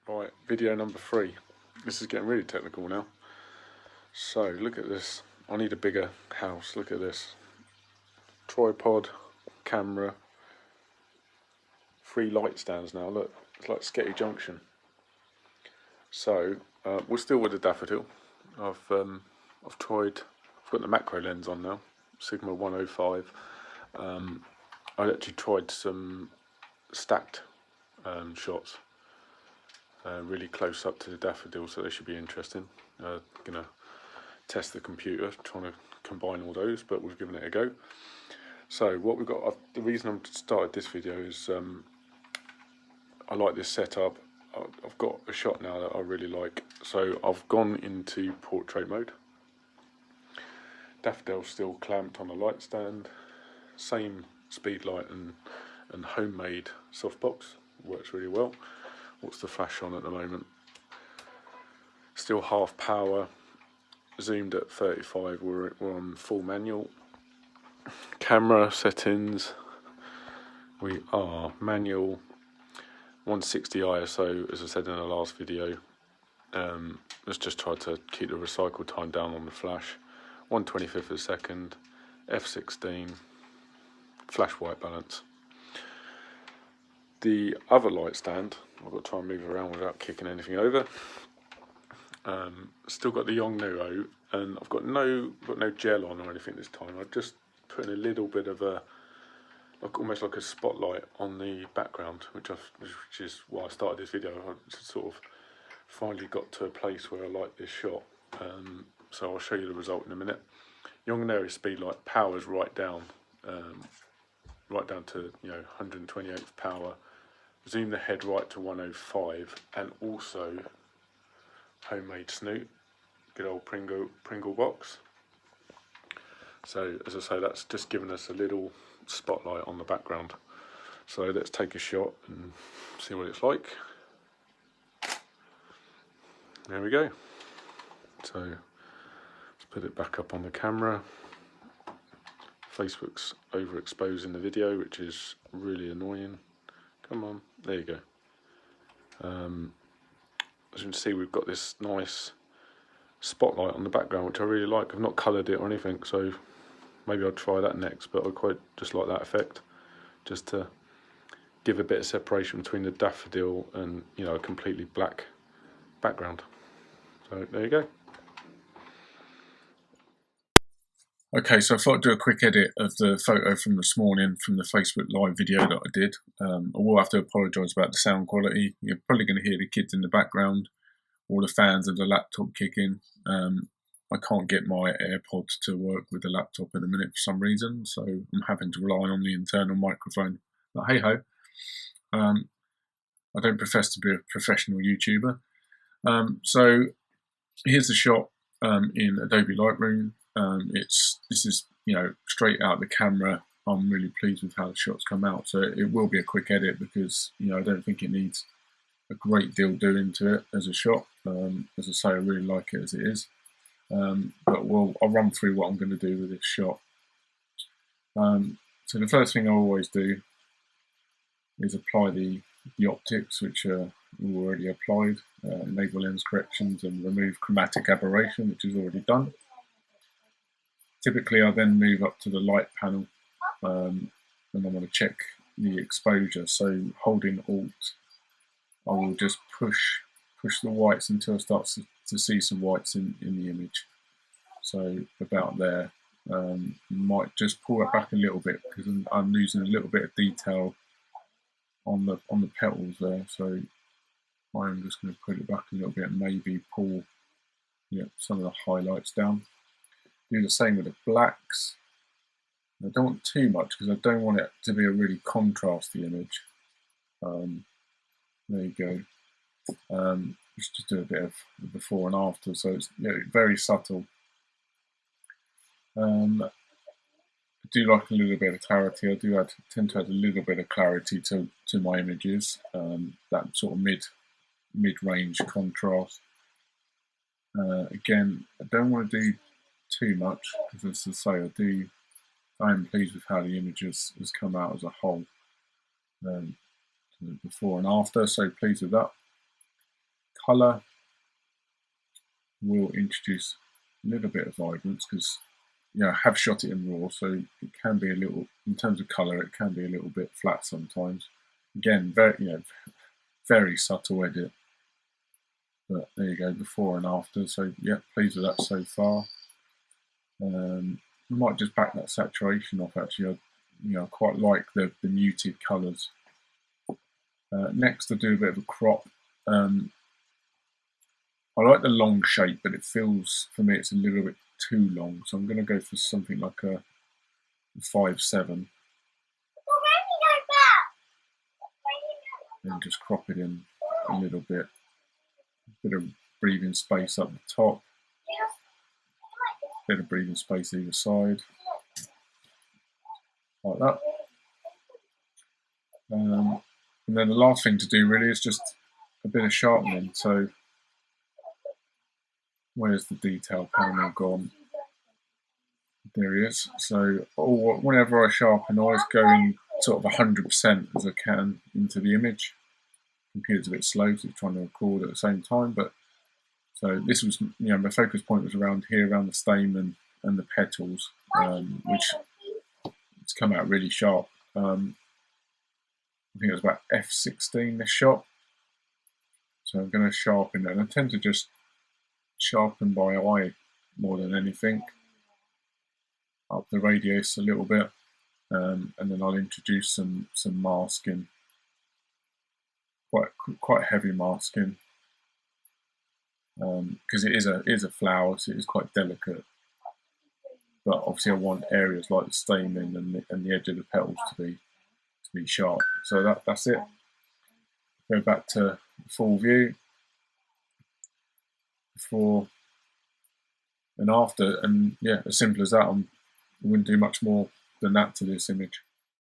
Right, video number 3. This is getting really technical now. So, look at this. I need a bigger house. Look at this. Tripod, camera, 3 light stands now. Look, it's like Sketty Junction. So, we're still with the Daffodil. I've tried. I've got the macro lens on now, Sigma 105. I actually tried some stacked shots. Really close up to the Daffodil, so they should be interesting. Gonna test the computer, trying to combine all those, but we've given it a go. So what we've got, the reason I've started this video is I like this setup. I've got a shot now that I really like, so I've gone into portrait mode. Daffodil still clamped on a light stand, same speed light and homemade softbox, works really well. What's the flash on at the moment? Still half power, zoomed at 35, we're on full manual. Camera settings, we are manual, 160 ISO, as I said in the last video. Let's just try to keep the recycle time down on the flash. 1/25 of a second, f16, flash white balance. The other light stand, I've got to try and move around without kicking anything over. Still got the Yongnuo, and I've got no gel on or anything this time. I've just put in a little bit of almost like a spotlight on the background, which is why I started this video. I sort of finally got to a place where I like this shot. So I'll show you the result in a minute. Yongnuo speed light powers right down to 128th power. Zoom the head right to 105, and also homemade snoot, good old Pringle box. So as I say, that's just given us a little spotlight on the background. So let's take a shot and see what it's like. There we go. So let's put it back up on the camera. Facebook's overexposing the video, which is really annoying. Come on, there you go. As you can see, we've got this nice spotlight on the background, which I really like. I've not coloured it or anything, so maybe I'll try that next, but I quite just like that effect, just to give a bit of separation between the Daffodil and a completely black background. So there you go. Okay, so I thought I'd do a quick edit of the photo from this morning from the Facebook Live video that I did. I will have to apologise about the sound quality. You're probably going to hear the kids in the background, all the fans of the laptop kicking. I can't get my AirPods to work with the laptop in a minute for some reason, so I'm having to rely on the internal microphone. But hey ho, I don't profess to be a professional YouTuber. So here's the shot in Adobe Lightroom. This is straight out the camera. I'm really pleased with how the shots come out. So it will be a quick edit because I don't think it needs a great deal doing to it as a shot. As I say, I really like it as it is. But I'll run through what I'm going to do with this shot. So the first thing I always do is apply the optics, which are already applied, enable lens corrections and remove chromatic aberration, which is already done. Typically I then move up to the light panel and I'm going to check the exposure. So holding Alt, I will just push the whites until I start to see some whites in the image. So about there. Might just pull it back a little bit because I'm losing a little bit of detail on the petals there. So I'm just going to put it back a little bit and maybe pull some of the highlights down. Do the same with the blacks. I don't want too much because I don't want it to be a really contrasty image. There you go. Let's just do a bit of before and after, so it's very subtle. I do like a little bit of clarity. I do tend to add a little bit of clarity to my images. That sort of mid-range contrast. Again, I don't want to do too much because, as I say, I am pleased with how the image has come out as a whole. Before and after, so pleased with that. colour, we'll introduce a little bit of vibrance because I have shot it in RAW, so it can be a little, in terms of colour, it can be a little bit flat sometimes. Again, very subtle edit. But there you go, before and after. So yeah, pleased with that so far. I might just back that saturation off. Actually, I quite like the muted colours. Next, I'll do a bit of a crop. I like the long shape, but it feels, for me, it's a little bit too long. So I'm going to go for something like a 5/7. And just crop it in a little bit. A bit of breathing space up the top. Bit of breathing space either side. Like that. And then the last thing to do really is just a bit of sharpening. So where's the detail panel gone? There he is. So whenever I sharpen, I always go in sort of 100% as I can into the image. The computer's a bit slow, so it's trying to record at the same time. But so this was, my focus point was around here, around the stamen and the petals, which it's come out really sharp. I think it was about f16 this shot. So I'm going to sharpen it, and I tend to just sharpen by eye more than anything. Up the radius a little bit, and then I'll introduce some masking, quite heavy masking, because it is a flower, so it is quite delicate. But obviously, I want areas like the stamen and the edge of the petals to be sharp. So that's it. Go back to full view, before and after, and yeah, as simple as that. I wouldn't do much more than that to this image.